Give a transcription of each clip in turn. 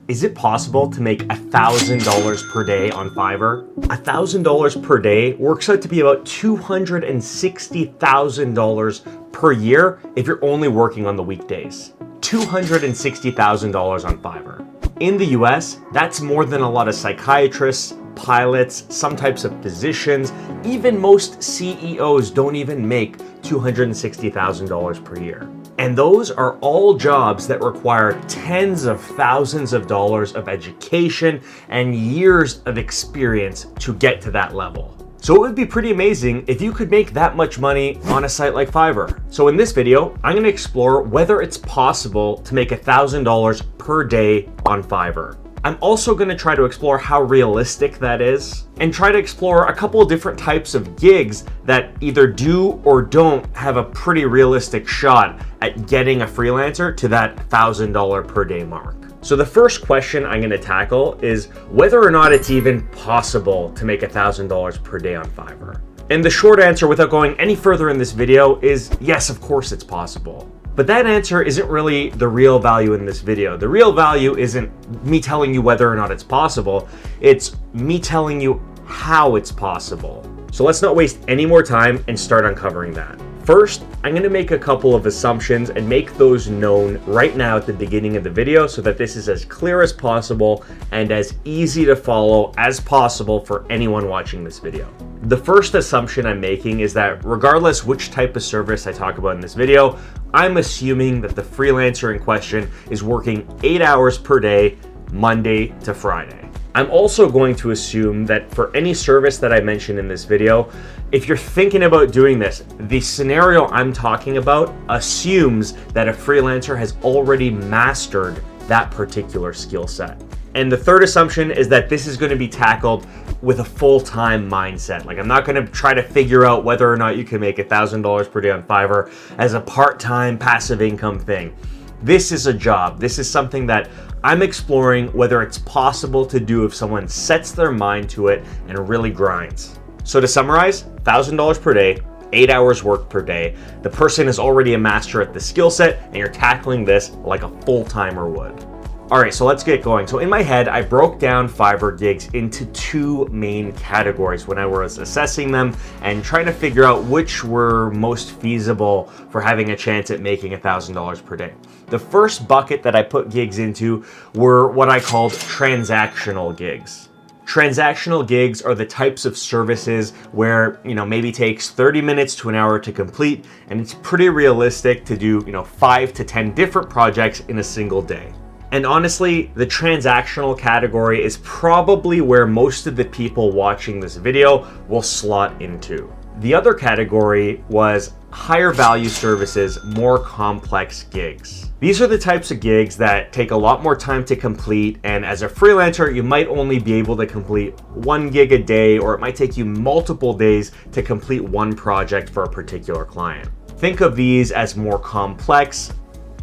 Is it possible to make $1,000 per day on Fiverr? $1,000 per day works out to be about $260,000 per year if you're only working on the weekdays. $260,000 on Fiverr. In the US, that's more than a lot of psychiatrists, pilots, some types of physicians, even most CEOs don't even make $260,000 per year. And those are all jobs that require tens of thousands of dollars of education and years of experience to get to that level. So it would be pretty amazing if you could make that much money on a site like Fiverr. So in this video, I'm gonna explore whether it's possible to make $1,000 per day on Fiverr. I'm also going to try to explore how realistic that is and try to explore a couple of different types of gigs that either do or don't have a pretty realistic shot at getting a freelancer to that $1,000 per day mark. So the first question I'm going to tackle is whether or not it's even possible to make $1,000 per day on Fiverr. And the short answer, without going any further in this video, is yes, of course it's possible. But that answer isn't really the real value in this video. The real value isn't me telling you whether or not it's possible, it's me telling you how it's possible. So let's not waste any more time and start uncovering that. First, I'm going to make a couple of assumptions and make those known right now at the beginning of the video so that this is as clear as possible and as easy to follow as possible for anyone watching this video. The first assumption I'm making is that regardless which type of service I talk about in this video, I'm assuming that the freelancer in question is working 8 hours per day, Monday to Friday. I'm also going to assume that for any service that I mention in this video, if you're thinking about doing this, the scenario I'm talking about assumes that a freelancer has already mastered that particular skill set. And the third assumption is that this is going to be tackled with a full-time mindset. Like, I'm not going to try to figure out whether or not you can make $1,000 per day on Fiverr as a part-time passive income thing. This is a job. This is something that I'm exploring whether it's possible to do if someone sets their mind to it and really grinds. So to summarize, $1,000 per day, 8 hours work per day. The person is already a master at the skill set and you're tackling this like a full-timer would. All right, so let's get going. So in my head, I broke down Fiverr gigs into two main categories when I was assessing them and trying to figure out which were most feasible for having a chance at making $1,000 per day. The first bucket that I put gigs into were what I called transactional gigs. Transactional gigs are the types of services where, maybe takes 30 minutes to an hour to complete, and it's pretty realistic to do, 5 to 10 different projects in a single day. And honestly, the transactional category is probably where most of the people watching this video will slot into. The other category was higher value services, more complex gigs. These are the types of gigs that take a lot more time to complete, and as a freelancer, you might only be able to complete 1 gig a day, or it might take you multiple days to complete one project for a particular client. Think of these as more complex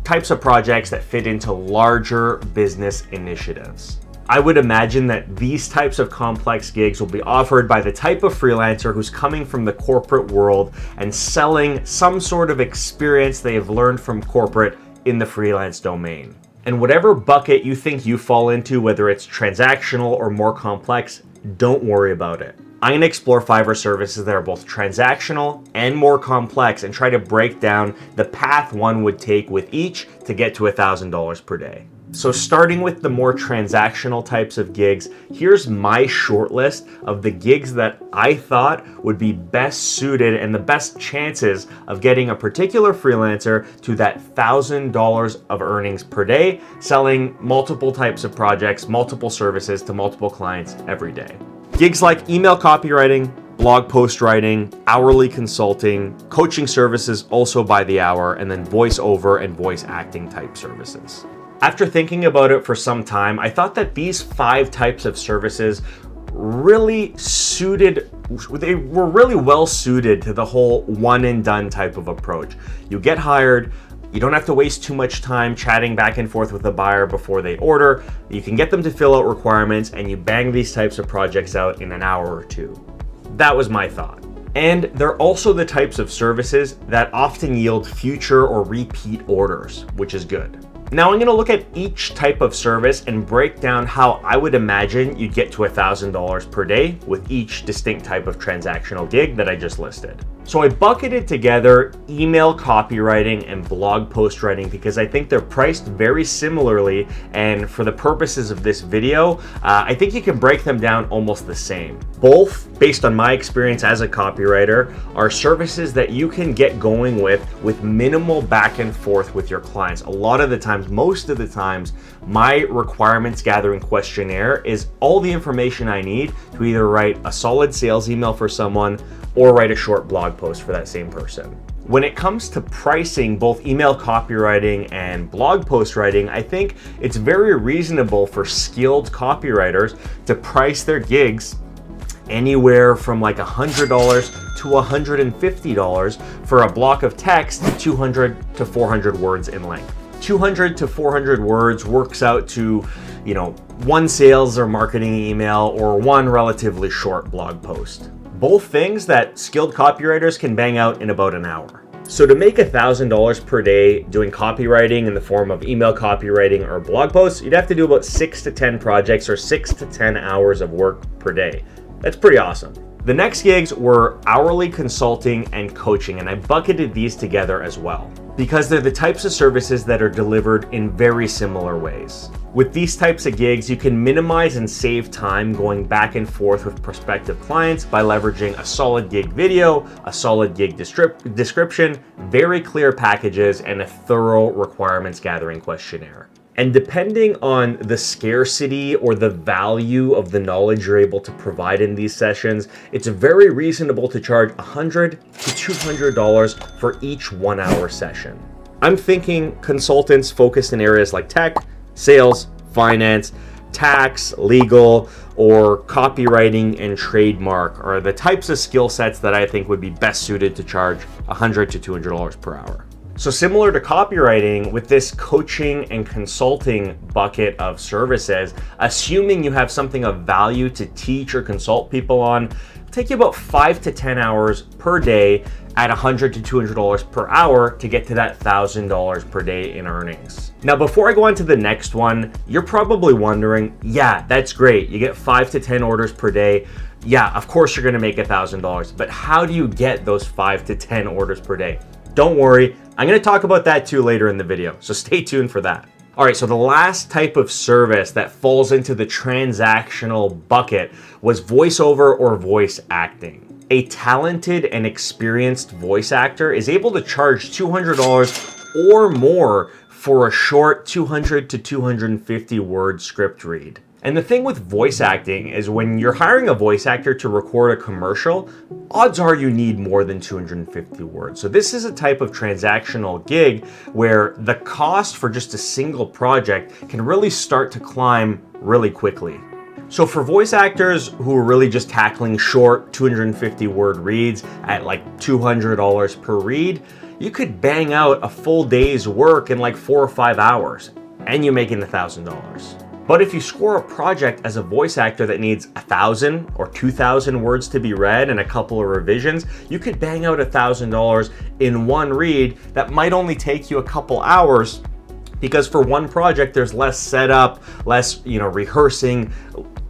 types of projects that fit into larger business initiatives. I would imagine that these types of complex gigs will be offered by the type of freelancer who's coming from the corporate world and selling some sort of experience they have learned from corporate in the freelance domain. And whatever bucket you think you fall into, whether it's transactional or more complex, don't worry about it. I'm going to explore Fiverr services that are both transactional and more complex and try to break down the path one would take with each to get to $1,000 per day. So starting with the more transactional types of gigs, here's my short list of the gigs that I thought would be best suited and the best chances of getting a particular freelancer to that $1,000 of earnings per day, selling multiple types of projects, multiple services to multiple clients every day. Gigs like email copywriting, blog post writing, hourly consulting, coaching services also by the hour, and then voiceover and voice acting type services. After thinking about it for some time, I thought that these 5 types of services really were really well suited to the whole one and done type of approach. You get hired, you don't have to waste too much time chatting back and forth with the buyer before they order. You can get them to fill out requirements and you bang these types of projects out in an hour or two. That was my thought. And they're also the types of services that often yield future or repeat orders, which is good. Now I'm going to look at each type of service and break down how I would imagine you'd get to $1,000 per day with each distinct type of transactional gig that I just listed. So I bucketed together email copywriting and blog post writing because I think they're priced very similarly, and for the purposes of this video, I think you can break them down almost the same. Both, based on my experience as a copywriter, are services that you can get going with minimal back and forth with your clients. A lot of the times, most of the times, my requirements gathering questionnaire is all the information I need to either write a solid sales email for someone or write a short blog post for that same person. When it comes to pricing both email copywriting and blog post writing, I think it's very reasonable for skilled copywriters to price their gigs anywhere from like $100 to $150 for a block of text 200 to 400 words in length. 200 to 400 words works out to, one sales or marketing email or one relatively short blog post. Both things that skilled copywriters can bang out in about an hour. So to make $1,000 per day doing copywriting in the form of email copywriting or blog posts, you'd have to do about 6 to 10 projects or 6 to 10 hours of work per day. That's pretty awesome. The next gigs were hourly consulting and coaching, and I bucketed these together as well because they're the types of services that are delivered in very similar ways. With these types of gigs, you can minimize and save time going back and forth with prospective clients by leveraging a solid gig video, a solid gig description, very clear packages, and a thorough requirements gathering questionnaire. And depending on the scarcity or the value of the knowledge you're able to provide in these sessions, it's very reasonable to charge $100 to $200 for each 1 hour session. I'm thinking consultants focused in areas like tech, sales, finance, tax, legal, or copywriting and trademark are the types of skill sets that I think would be best suited to charge $100 to $200 per hour. So similar to copywriting, with this coaching and consulting bucket of services, assuming you have something of value to teach or consult people on, it'll take you about 5 to 10 hours per day at $100 to $200 per hour to get to that $1,000 per day in earnings. Now, before I go on to the next one, you're probably wondering, yeah, that's great. You get 5 to 10 orders per day. Yeah, of course you're gonna make $1,000, but how do you get those 5 to 10 orders per day? Don't worry, I'm gonna talk about that too later in the video, so stay tuned for that. All right, so the last type of service that falls into the transactional bucket was voiceover or voice acting. A talented and experienced voice actor is able to charge $200 or more for a short 200 to 250 word script read. And the thing with voice acting is when you're hiring a voice actor to record a commercial, odds are you need more than 250 words. So this is a type of transactional gig where the cost for just a single project can really start to climb really quickly. So for voice actors who are really just tackling short 250 word reads at like $200 per read, you could bang out a full day's work in like 4 or 5 hours and you're making $1,000. But if you score a project as a voice actor that needs 1,000 or 2,000 words to be read and a couple of revisions, you could bang out $1,000 in one read that might only take you a couple hours, because for one project there's less setup, less rehearsing,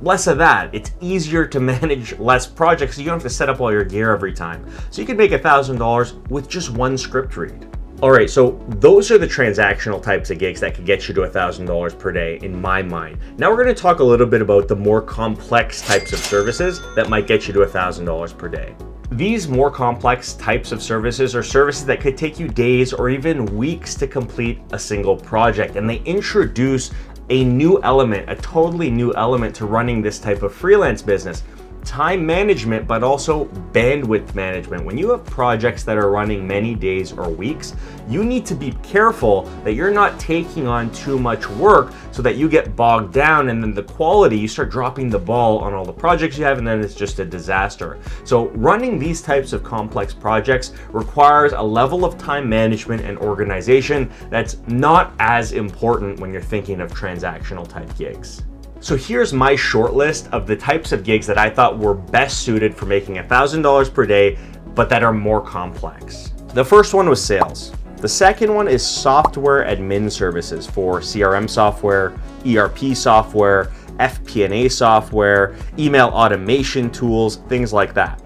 less of that. It's easier to manage less projects, so you don't have to set up all your gear every time. So you could make $1,000 with just one script read. All right, so those are the transactional types of gigs that could get you to $1,000 per day in my mind. Now we're going to talk a little bit about the more complex types of services that might get you to $1,000 per day. These more complex types of services are services that could take you days or even weeks to complete a single project, and they introduce a new element, a totally new element to running this type of freelance business. Time management, but also bandwidth management. When you have projects that are running many days or weeks, you need to be careful that you're not taking on too much work so that you get bogged down, and then the quality, you start dropping the ball on all the projects you have, and then it's just a disaster. So running these types of complex projects requires a level of time management and organization that's not as important when you're thinking of transactional type gigs. So here's my short list of the types of gigs that I thought were best suited for making $1,000 per day, but that are more complex. The first one was sales. The second one is software admin services for CRM software, ERP software, FP&A software, email automation tools, things like that.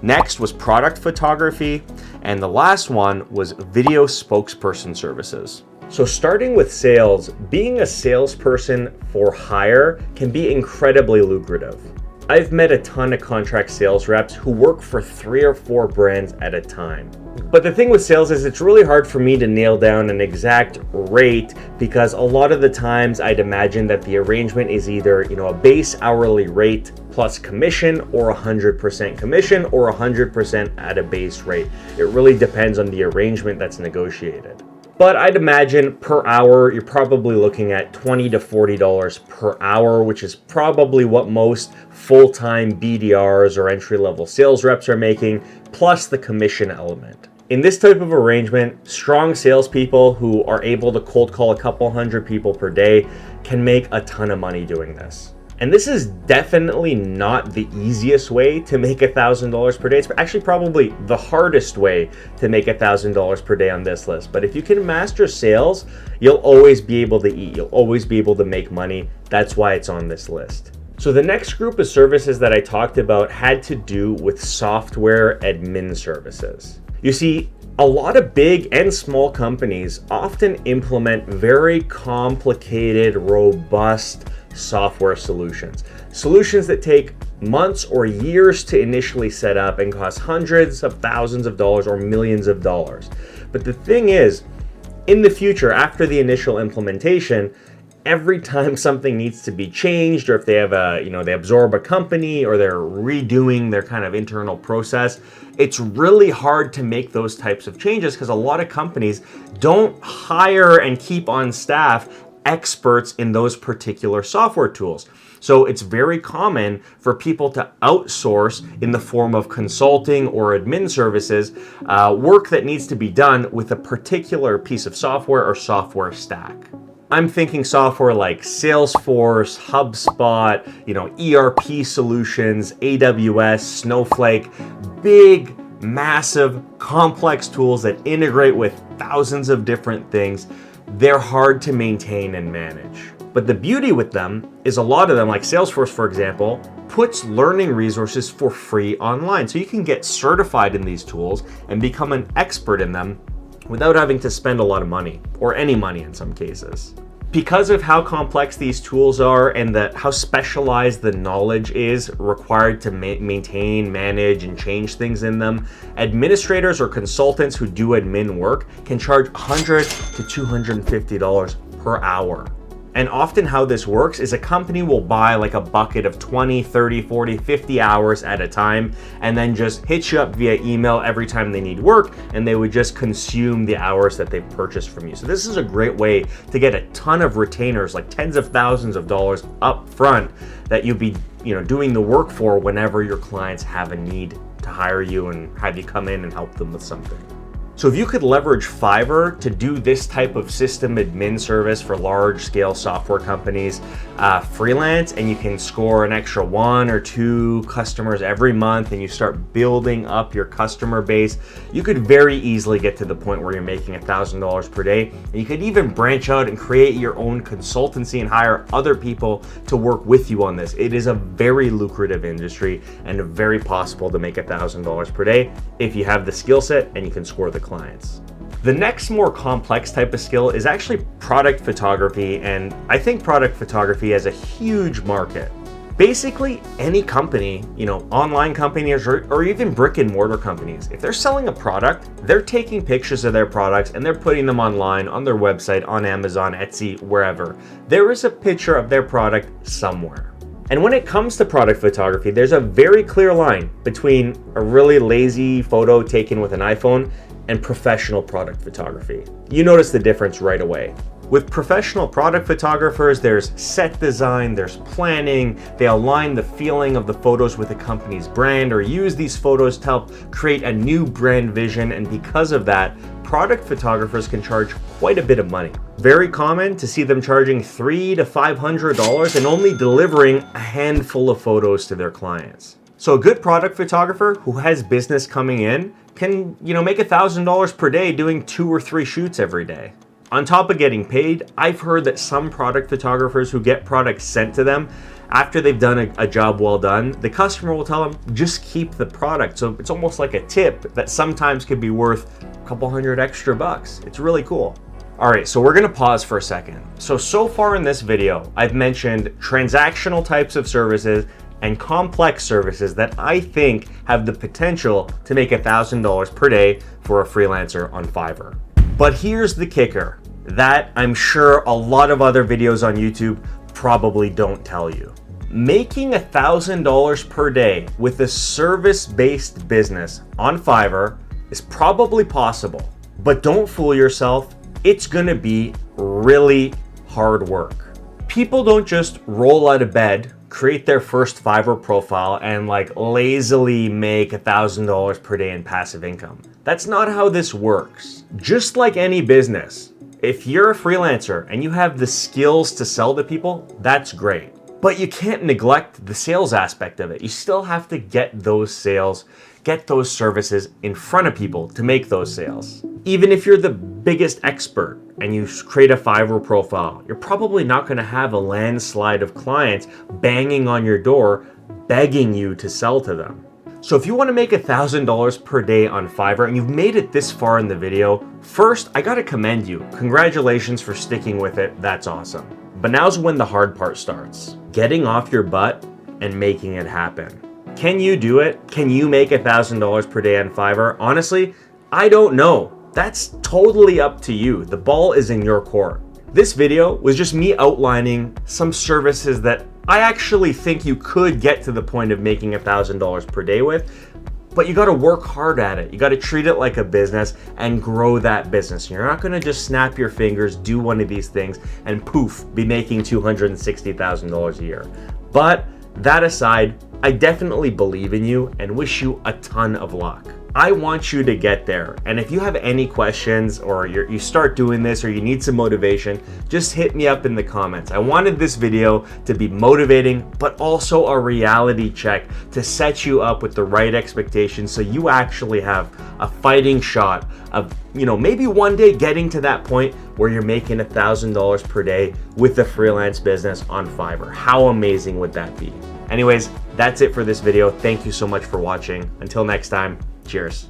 Next was product photography, and the last one was video spokesperson services. So starting with sales, being a salesperson for hire can be incredibly lucrative. I've met a ton of contract sales reps who work for 3 or 4 brands at a time. But the thing with sales is it's really hard for me to nail down an exact rate because a lot of the times I'd imagine that the arrangement is either, a base hourly rate plus commission or 100% commission or 100% at a base rate. It really depends on the arrangement that's negotiated. But I'd imagine per hour, you're probably looking at $20 to $40 per hour, which is probably what most full-time BDRs or entry-level sales reps are making, plus the commission element. In this type of arrangement, strong salespeople who are able to cold call a couple hundred people per day can make a ton of money doing this. And this is definitely not the easiest way to make $1,000 per day. It's actually probably the hardest way to make $1,000 per day on this list. But if you can master sales, you'll always be able to eat. You'll always be able to make money. That's why it's on this list. So the next group of services that I talked about had to do with software admin services. You see, a lot of big and small companies often implement very complicated, robust software solutions that take months or years to initially set up and cost hundreds of thousands of dollars or millions of dollars. But the thing is, in the future, after the initial implementation, every time something needs to be changed, or if they have they absorb a company or they're redoing their kind of internal process, it's really hard to make those types of changes because a lot of companies don't hire and keep on staff experts in those particular software tools. So it's very common for people to outsource in the form of consulting or admin services, work that needs to be done with a particular piece of software or software stack. I'm thinking software like Salesforce, HubSpot, ERP solutions, AWS, Snowflake, big, massive, complex tools that integrate with thousands of different things. They're hard to maintain and manage. But the beauty with them is a lot of them, like Salesforce, for example, puts learning resources for free online. So you can get certified in these tools and become an expert in them without having to spend a lot of money, or any money in some cases. Because of how complex these tools are and how specialized the knowledge is required to maintain, manage, and change things in them, administrators or consultants who do admin work can charge $100 to $250 per hour. And often how this works is a company will buy like a bucket of 20, 30, 40, 50 hours at a time and then just hit you up via email every time they need work, and they would just consume the hours that they've purchased from you. So this is a great way to get a ton of retainers, like tens of thousands of dollars up front that you'll be doing the work for whenever your clients have a need to hire you and have you come in and help them with something. So if you could leverage Fiverr to do this type of system admin service for large scale software companies, freelance, and you can score an extra 1 or 2 customers every month and you start building up your customer base, you could very easily get to the point where you're making $1,000 per day. And you could even branch out and create your own consultancy and hire other people to work with you on this. It is a very lucrative industry and very possible to make $1,000 per day if you have the skill set and you can score the clients. The next more complex type of skill is actually product photography, and I think product photography has a huge market. Basically, any company, online companies or even brick and mortar companies, if they're selling a product, they're taking pictures of their products and they're putting them online, on their website, on Amazon, Etsy, wherever. There is a picture of their product somewhere. And when it comes to product photography, there's a very clear line between a really lazy photo taken with an iPhone and professional product photography. You notice the difference right away. With professional product photographers, there's set design, there's planning, they align the feeling of the photos with the company's brand or use these photos to help create a new brand vision, and because of that, product photographers can charge quite a bit of money. Very common to see them charging $300 to $500 and only delivering a handful of photos to their clients. So a good product photographer who has business coming in can, make $1,000 per day doing 2 or 3 shoots every day. On top of getting paid, I've heard that some product photographers who get products sent to them after they've done a job well done, the customer will tell them, just keep the product. So it's almost like a tip that sometimes could be worth a couple $100 extra bucks. It's really cool. All right, so we're gonna pause for a second. So far in this video, I've mentioned transactional types of services and complex services that I think have the potential to make $1,000 per day for a freelancer on Fiverr. But here's the kicker that I'm sure a lot of other videos on YouTube probably don't tell you. Making $1,000 per day with a service-based business on Fiverr is probably possible, but don't fool yourself, it's gonna be really hard work. People don't just roll out of bed, create their first Fiverr profile, and lazily make $1,000 per day in passive income. That's not how this works. Just like any business, if you're a freelancer and you have the skills to sell to people, that's great. But you can't neglect the sales aspect of it. You still have to get those sales, get those services in front of people to make those sales. Even if you're the biggest expert and you create a Fiverr profile, you're probably not gonna have a landslide of clients banging on your door, begging you to sell to them. So if you wanna make $1,000 per day on Fiverr and you've made it this far in the video, first, I gotta commend you. Congratulations for sticking with it, that's awesome. But now's when the hard part starts. Getting off your butt and making it happen. Can you do it? Can you make $1,000 per day on Fiverr? Honestly, I don't know. That's totally up to you. The ball is in your court. This video was just me outlining some services that I actually think you could get to the point of making $1,000 per day with, but you gotta work hard at it. You gotta treat it like a business and grow that business. You're not gonna just snap your fingers, do one of these things, and poof, be making $260,000 a year. But that aside, I definitely believe in you and wish you a ton of luck. I want you to get there. And if you have any questions or you start doing this or you need some motivation, just hit me up in the comments. I wanted this video to be motivating, but also a reality check to set you up with the right expectations so you actually have a fighting shot of, maybe one day getting to that point where you're making $1,000 per day with a freelance business on Fiverr. How amazing would that be? Anyways, that's it for this video. Thank you so much for watching. Until next time, cheers.